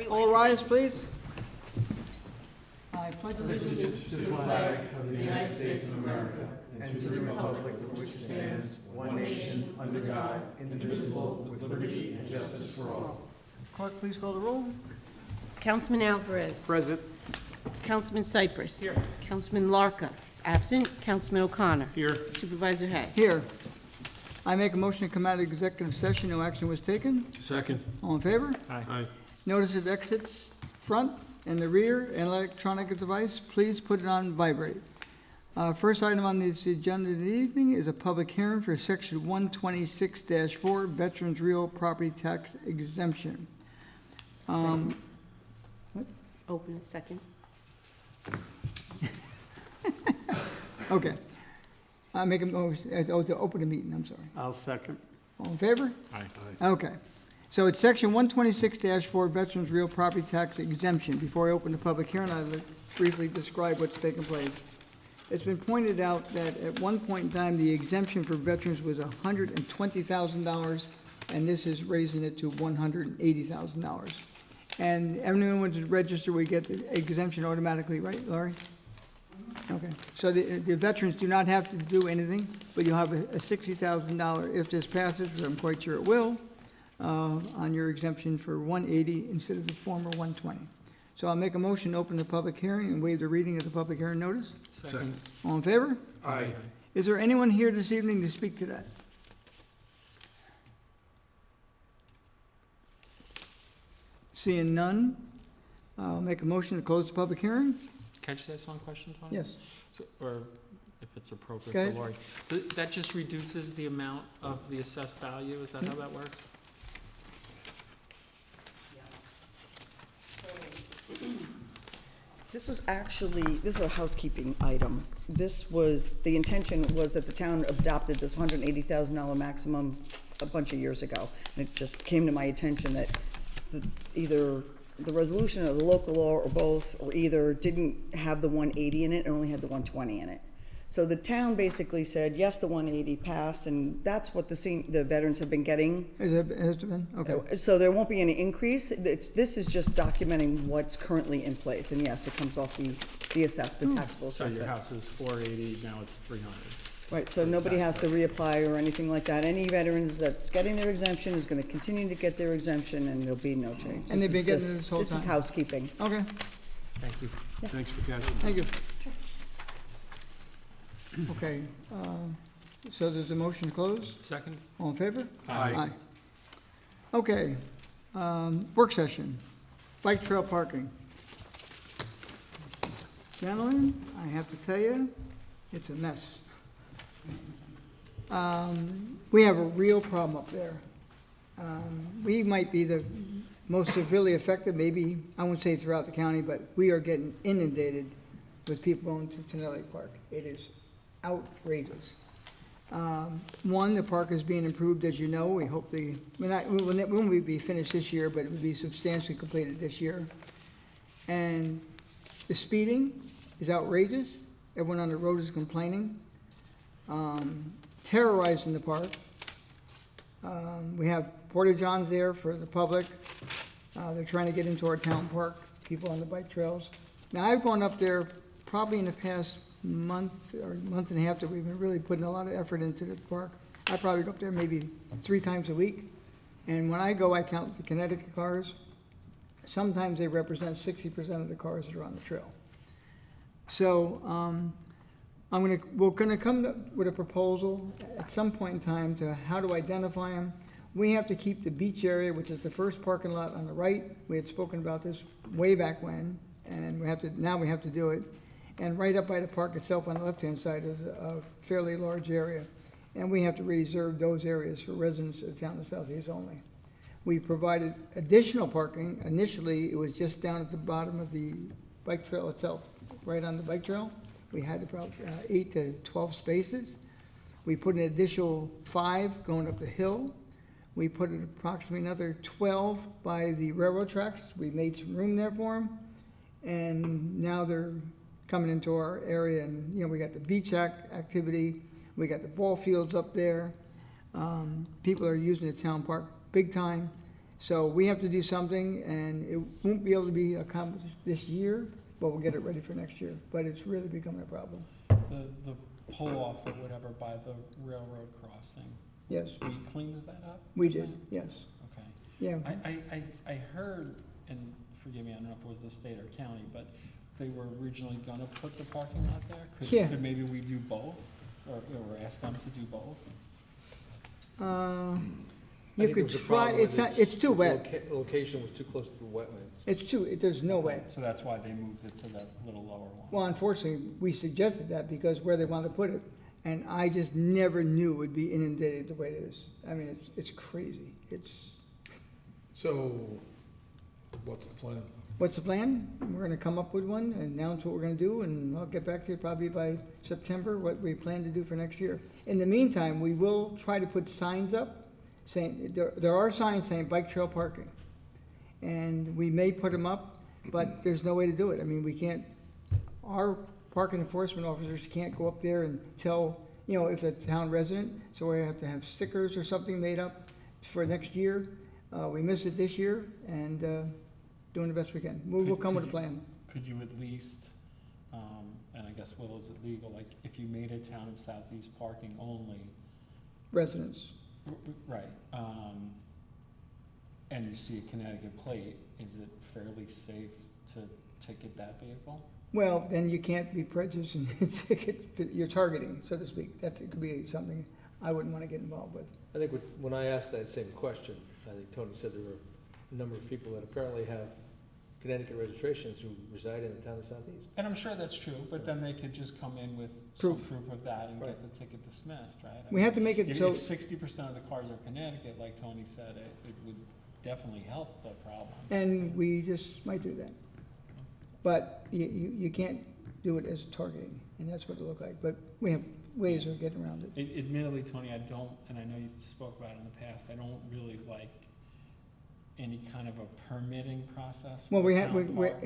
All rise, please. I pledge allegiance To the flag of the United States of America and to the republic for which stands one nation under God, indivisible, with liberty and justice for all. Clerk, please call the roll. Councilman Alvarez. Present. Councilman Cypress. Here. Councilman Larka is absent. Councilman O'Connor. Here. Supervisor Hay. Here. I make a motion to come out of executive session. No action was taken. Second. All in favor? Aye. Notice of exits front and the rear and electronic device. Please put it on vibrate. First item on this agenda this evening is a public hearing for Section 126-4 Veterans Real Property Tax Exemption. Open a second. Okay. I make a motion to open the meeting. I'm sorry. I'll second. All in favor? Aye. Okay. So it's Section 126-4 Veterans Real Property Tax Exemption. Before I open the public hearing, I'll briefly describe what's taking place. It's been pointed out that at one point in time, the exemption for veterans was $120,000, and this is raising it to $180,000. And everyone who's registered, we get the exemption automatically, right, Laurie? Okay, so the veterans do not have to do anything, but you'll have a $60,000, if this passes, which I'm quite sure it will, on your exemption for 180 instead of the former 120. So I'll make a motion to open the public hearing and waive the reading of the public hearing notice. Second. All in favor? Aye. Is there anyone here this evening to speak to that? Seeing none, I'll make a motion to close the public hearing. Can I just ask one question, Tony? Yes. So, or if it's appropriate Go for ahead. Lori. That just reduces the amount of the assessed value? Is that how that works? This is a housekeeping item. The intention was that the town adopted this $180,000 maximum a bunch of years ago. And it just came to my attention that either the resolution or the local law or both, or either didn't have the 180 in it and only had the 120 in it. So the town basically said, yes, the 180 passed, and that's what the veterans have been getting. Has it been? Okay. So there won't be any increase. This is just documenting what's currently in place. And yes, it comes off the taxable So your assessment. house is 480, now it's 300. Right, so nobody has to reapply or anything like that. Any veterans that's getting their exemption is gonna continue to get their exemption, and there'll be no change. And they've been This is getting it this whole This is time? housekeeping. Okay, Thank you. Thanks for catching. thank you. Okay, so there's a motion to close? Second? All in favor? Aye. Okay, work session, bike trail parking. Gentlemen, I have to tell you, it's a mess. We have a real problem up there. We might be the most severely affected, maybe, I won't say throughout the county, but we are getting inundated with people going to Tenelle Lake Park. It is outrageous. One, the park is being improved, as you know. We hope it won't be finished this year, but it will be substantially completed this year. And the speeding is outrageous. Everyone on the road is complaining, terrorizing the park. We have porta johns there for the public. They're trying to get into our town park, people on the bike trails. Now, I've gone up there probably in the past month or month and a half that we've been really putting a lot of effort into the park. I probably go up there maybe 3 times a week. And when I go, I count the Connecticut cars. Sometimes they represent 60% of the cars that are on the trail. So we're gonna come up with a proposal at some point in time to how to identify them. We have to keep the beach area, which is the first parking lot on the right. We had spoken about this way back when, and now we have to do it. And right up by the park itself on the left-hand side is a fairly large area. And we have to reserve those areas for residents of the town of Southeast only. We provided additional parking. Initially, it was just down at the bottom of the bike trail itself, right on the bike trail. We had about 8 to 12 spaces. We put an additional 5 going up the hill. We put approximately another 12 by the railroad tracks. We made some room there for them. And now they're coming into our area, and we got the beach activity, we got the ball fields up there. People are using the town park big time. So we have to do something, and it won't be able to be accomplished this year, but we'll get it ready for next year. But it's really becoming a problem. The pull-off or whatever by the railroad crossing, Yes, we cleaned that up? we you're did, saying? yes. Okay. Yeah, I heard, and forgive me, I don't know if it was the state or county, but they were originally gonna put the parking lot there? Yeah. Could maybe we do both, or ask them to do both? you could try, it's too wet. Location was too close to the wetlands. It's too, there's no way. So that's why they moved it to that little lower one? Well, unfortunately, we suggested that because where they wanted to put it, and I just never knew it would be inundated the way it is. I mean, it's crazy. So, what's the plan? What's the plan? We're gonna come up with one, and announce what we're gonna do, and I'll get back to you probably by September, what we plan to do for next year. In the meantime, we will try to put signs up saying, there are signs saying bike trail parking. And we may put them up, but there's no way to do it. I mean, we can't, our parking enforcement officers can't go up there and tell, if it's a town resident, so we have to have stickers or something made up for next year. We missed it this year, and doing the best we can. We'll come with a plan. Could you at least, and I guess, Will, is it legal, like, if you made a town of Southeast parking only, Residents. right, and you see a Connecticut plate, is it fairly safe to ticket that vehicle? Well, then you can't be prejudiced and ticket, you're targeting, so to speak. That could be something I wouldn't want to get involved with. I think when I asked that same question, I think Tony said there were a number of people that apparently have Connecticut registrations who reside in the town of Southeast. And I'm sure that's true, but then they could just come in with Proof. some proof of that and get Right. the ticket dismissed, right? I We mean, have to make it If so, 60% of the cars are Connecticut, like Tony said, it would definitely help the problem. and we just might do that. But you can't do it as targeting, and that's what it looked like. But we have ways of getting around it. Admittedly, Tony, I don't, and I know you spoke about it in the past, I don't really like any kind of a permitting process. Well, for we a have, town park,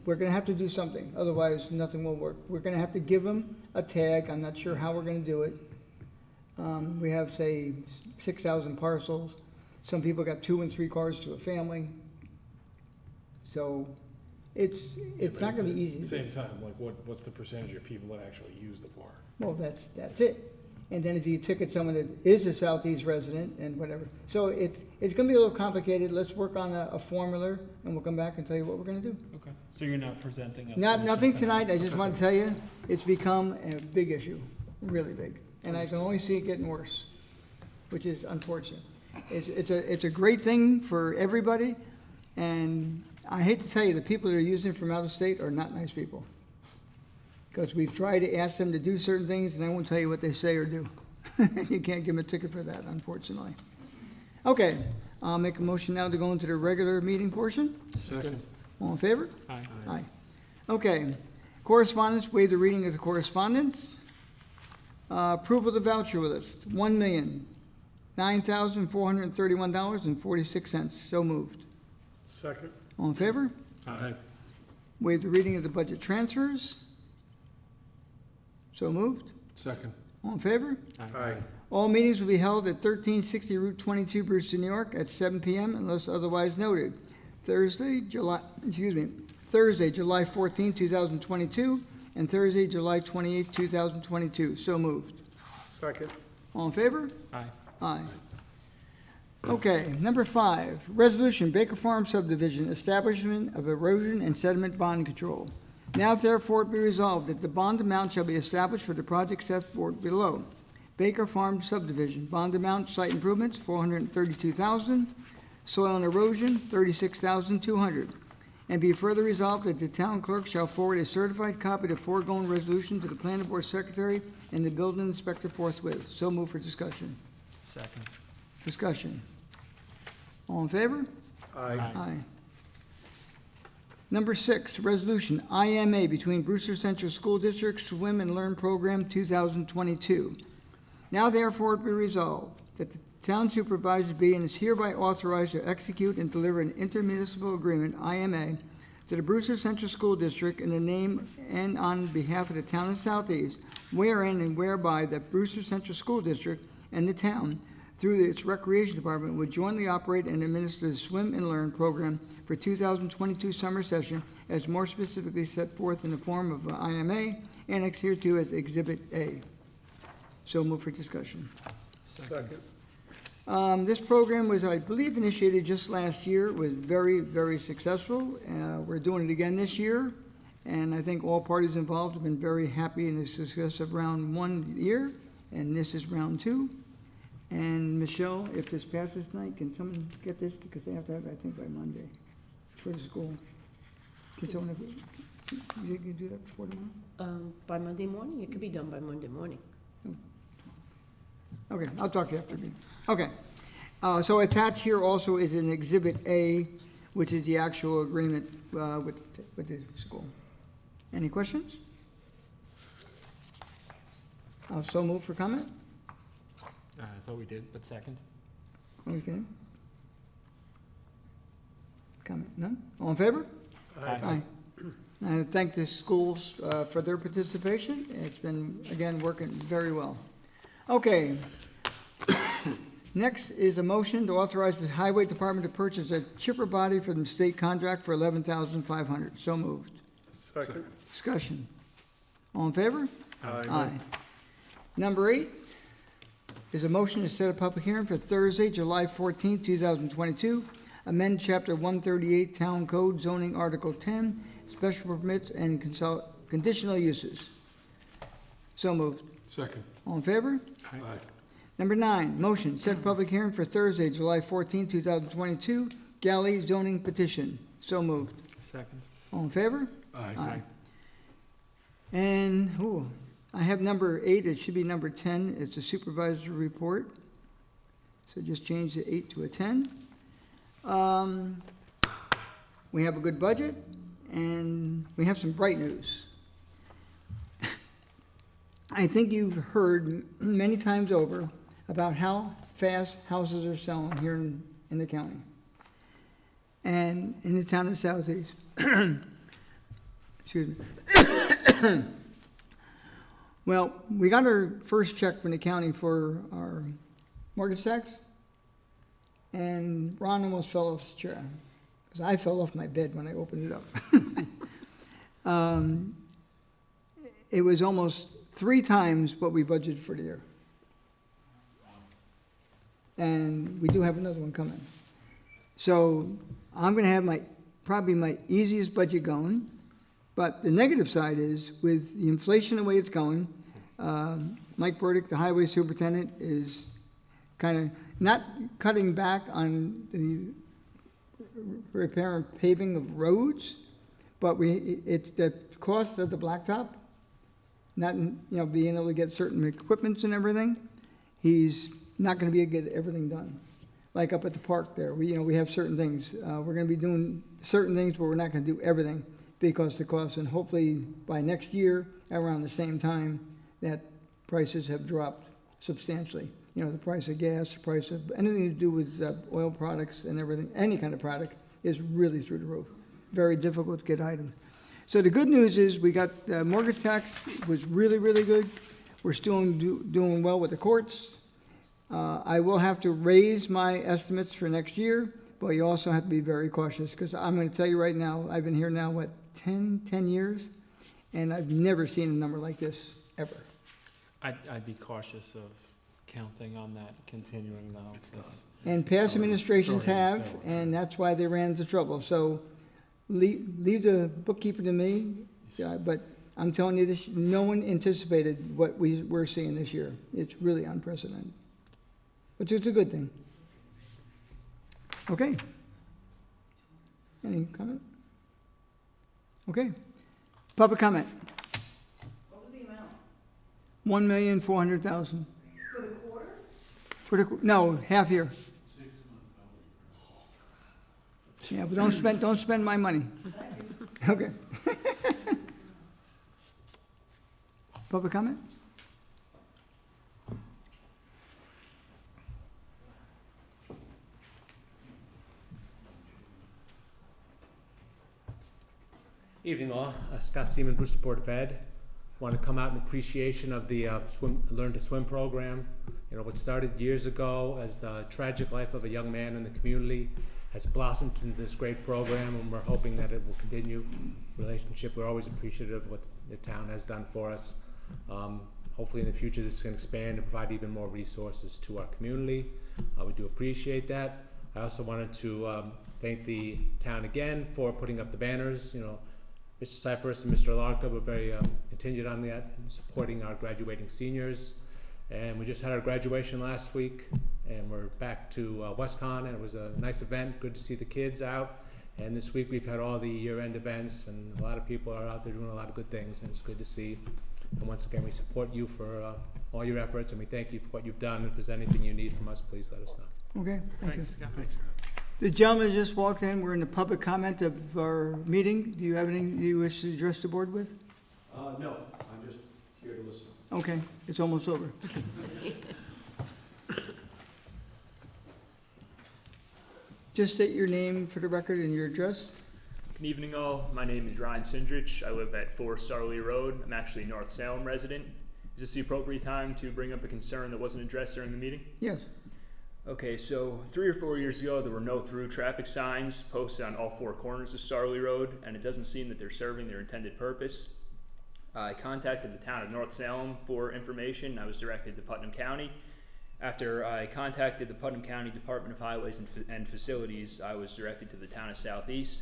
we're gonna have to do something, otherwise nothing will work. We're gonna have to give them a tag, I'm not sure how we're gonna do it. We have, say, 6,000 parcels, some people got 2 and 3 cars to a family. So, it's not gonna be easy. At the same time, like, what's the percentage of people that actually use the park? Well, that's it. And then if you ticket someone that is a Southeast resident and whatever. So it's gonna be a little complicated. Let's work on a formula, and we'll come back and tell you what we're gonna do. Okay, so you're not presenting a Nothing solution tonight, I just Okay. want to tell you, it's become a big issue, really big. And I can only see it getting worse, which is unfortunate. It's a great thing for everybody, and I hate to tell you, the people that are using it from out of state are not nice people. Because we've tried to ask them to do certain things, and I won't tell you what they say or do. You can't give them a ticket for that, unfortunately. Okay, I'll make a motion now to go into the regular meeting portion. Second. All in favor? Aye. Aye. Okay, correspondence, waive the reading of the correspondence. Approval of the voucher list, $1,009,431.46. So moved. Second. All in favor? Aye. Waive the reading of the budget transfers. So moved. Second. All in favor? Aye. All meetings will be held at 1360 Route 22, Brewster, New York, at 7 PM unless otherwise noted. Thursday, July 14, 2022, and Thursday, July 28, 2022. So moved. Second. All in favor? Aye. Aye. Okay, number 5, resolution, Baker Farm subdivision, establishment of erosion and sediment bond control. Now therefore be resolved that the bond amount shall be established for the project set forth below. Baker Farm subdivision, bond amount, site improvements, $432,000, soil and erosion, $36,200. And be further resolved that the town clerk shall forward a certified copy of the foregoing resolution to the planning board secretary and the building inspector forthwith. So move for discussion. Second. Discussion. All in favor? Aye. Aye. Number 6, resolution, IMA between Brewster Central School District Swim and Learn Program 2022. Now therefore be resolved that the town supervisor be and is hereby authorized to execute and deliver an intermunicipal agreement, IMA, to the Brewster Central School District in the name and on behalf of the town of Southeast, wherein and whereby the Brewster Central School District and the town through its Recreation Department, would jointly operate and administer the Swim and Learn program for 2022 summer session, as more specifically set forth in the form of IMA, annexed hereto as Exhibit A. So move for discussion. Second. This program was, I believe, initiated just last year. It was very, very successful. We're doing it again this year, and I think all parties involved have been very happy in the success of round 1 year, and this is round 2. And Michelle, if this passes tonight, can someone get this, because they have to have it, I think, by Monday for the school. Can someone, you think you can do that before tomorrow? By Monday morning? It could be done by Monday morning. Okay, I'll talk to you after the meeting. Okay. So attached here also is an Exhibit A, which is the actual agreement with the school. Any questions? I'll so move for comment. That's what we did, but second? Okay. Comment, none? All in favor? Aye. I thank the schools for their participation. It's been, again, working very well. Okay. Next is a motion to authorize the Highway Department to purchase a chipper body from the state contract for $11,500. So moved. Second. Discussion. All in favor? Aye. Number 8 is a motion to set a public hearing for Thursday, July 14, 2022, amend Chapter 138 Town Code zoning Article 10, special permits and conditional uses. So moved. Second. All in favor? Aye. Number 9, motion, set public hearing for Thursday, July 14, 2022, Galley zoning petition. So moved. Second. All in favor? Aye. And, I have number 8, it should be number 10, it's a supervisor's report. So just change the 8 to a 10. We have a good budget, and we have some bright news. I think you've heard many times over about how fast houses are selling here in the county and in the town of Southeast. Excuse me. Well, we got our first check from the county for our mortgage tax, and Ron almost fell off his chair, because I fell off my bed when I opened it up. It was almost 3 times what we budgeted for the year. And we do have another one coming. So I'm gonna have probably my easiest budget going. But the negative side is, with the inflation the way it's going, Mike Burdick, the highway superintendent, is kind of not cutting back on the repair and paving of roads, but it's the cost of the blacktop, not, being able to get certain equipments and everything. He's not gonna be able to get everything done. Like up at the park there, we have certain things. We're gonna be doing certain things, but we're not gonna do everything because of the cost. And hopefully by next year, around the same time, that prices have dropped substantially. The price of gas, the price of anything to do with oil products and everything, any kind of product is really through the roof. Very difficult to get items. So the good news is we got mortgage tax was really, really good. We're still doing well with the courts. I will have to raise my estimates for next year, but you also have to be very cautious, because I'm going to tell you right now, I've been here now, 10 years, and I've never seen a number like this, ever. I'd be cautious of counting on that continuing though. It's done. And past administrations Sorry, have, that was- and that's why they ran into trouble. So leave the bookkeeper to me, but I'm telling you this, no one anticipated what we're seeing this year. It's really unprecedented, which is a good thing. Okay. Any comment? Okay. Public comment. What was the amount? $1,400,000. For the quarter? For the, no, half year. Yeah, but don't spend my money. Okay. Public comment? Evening all, Scott Seaman, Brewster Board of Ed. Want to come out in appreciation of the Learn to Swim program You know, what started years ago as the tragic life of a young man in the community has blossomed into this great program, and we're hoping that it will continue. Relationship, we're always appreciative of what the town has done for us. Hopefully in the future this can expand and provide even more resources to our community. We do appreciate that. I also wanted to thank the town again for putting up the banners. You know, Mr. Cypress and Mr. Larka were very contingent on that, supporting our graduating seniors. And we just had our graduation last week, and we're back to WestCon, and it was a nice event. Good to see the kids out. And this week we've had all the year-end events, and a lot of people are out there doing a lot of good things, and it's good to see. And once again, we support you for all your efforts, and we thank you for what you've done. If there's anything you need from us, please let us know. Okay, thank you. Thanks. The gentleman just walked in, we're in the public comment of our meeting. Do you have anything you wish to address the board with? No, I'm just here to listen. Okay, it's almost over. Just state your name for the record and your address. Good evening all, my name is Ryan Sindrich. I live at 4 Starley Road. I'm actually a North Salem resident. Is this the appropriate time to bring up a concern that wasn't addressed during the meeting? Yes. Okay, so 3 or 4 years ago, there were no through traffic signs posted on all 4 corners of Starley Road, and it doesn't seem that they're serving their intended purpose. I contacted the town of North Salem for information. I was directed to Putnam County. After I contacted the Putnam County Department of Highways and Facilities, I was directed to the town of Southeast.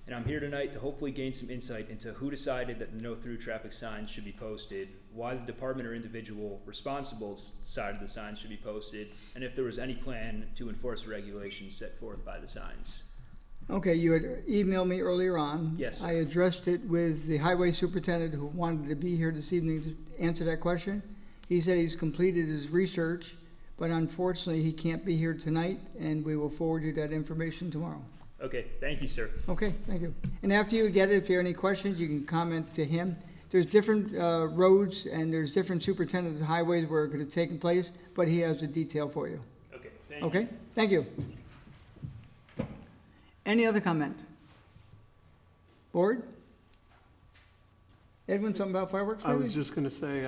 And I'm here tonight to hopefully gain some insight into who decided that the no-through traffic signs should be posted, why the department or individual responsible decided the signs should be posted, and if there was any plan to enforce the regulations set forth by the signs. Okay, you had emailed me earlier on. Yes, sir. I addressed it with the highway superintendent who wanted to be here this evening to answer that question. He said he's completed his research, but unfortunately he can't be here tonight, and we will forward you that information tomorrow. Okay, thank you, sir. Okay, thank you. And after you get it, if there are any questions, you can comment to him. There's different roads and there's different superintendents of highways where it could have taken place, but he has the detail for you. Okay, thank you. Okay, thank you. Any other comment? Board? Edwin, something about fireworks? I was maybe? just going to say,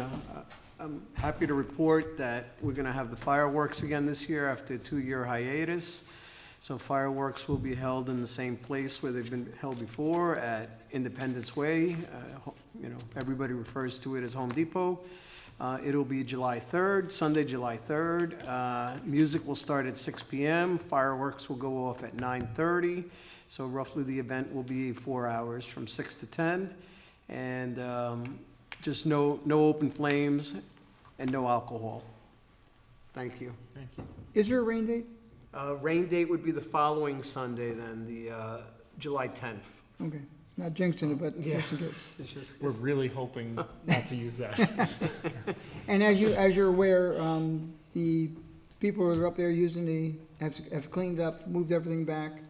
I'm happy to report that we're going to have the fireworks again this year after a 2-year hiatus. So fireworks will be held in the same place where they've been held before, at Independence Way. You know, everybody refers to it as Home Depot. It'll be July 3rd, Sunday, July 3rd. Music will start at 6 p.m. Fireworks will go off at 9:30. So roughly the event will be 4 hours from 6 to 10. And just no open flames and no alcohol. Thank you. Thank you. Is there a rain date? Rain date would be the following Sunday then, the July 10th. Okay, not jinxing it, but Yeah. just in case. It's just, We're really hoping not to use that. And as you're aware, the people who are up there using have cleaned up, moved everything back.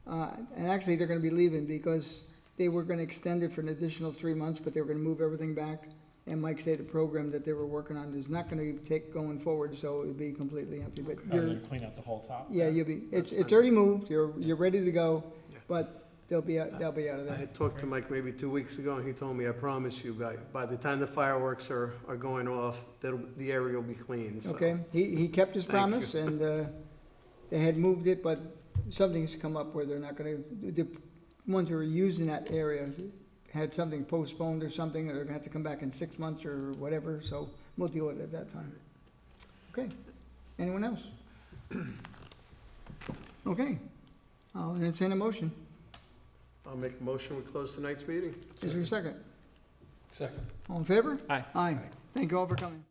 And actually, they're gonna be leaving because they were gonna extend it for an additional 3 months, but they were gonna move everything back. And Mike said the program that they were working on is not gonna take going forward, so it'll be completely empty, but Other you're, than clean out the whole top. yeah, there. you'll be, it's already moved, you're ready to go, Yeah. but they'll be out of I there. had talked to Mike maybe 2 weeks ago, and he told me, I promise you, by the time the fireworks are going off, the area will be clean, so. Okay, he kept his Thank promise, and they had moved it, but something's come up where they're not gonna, the ones who are using that area had something postponed or something, or they're gonna have to come back in 6 months or whatever, so we'll deal with it at that time. Okay, anyone else? Okay, I'll entertain a motion. I'll make a motion, we close tonight's meeting. Is there a second? Second. All in favor? Aye. Aye. Thank you all for coming.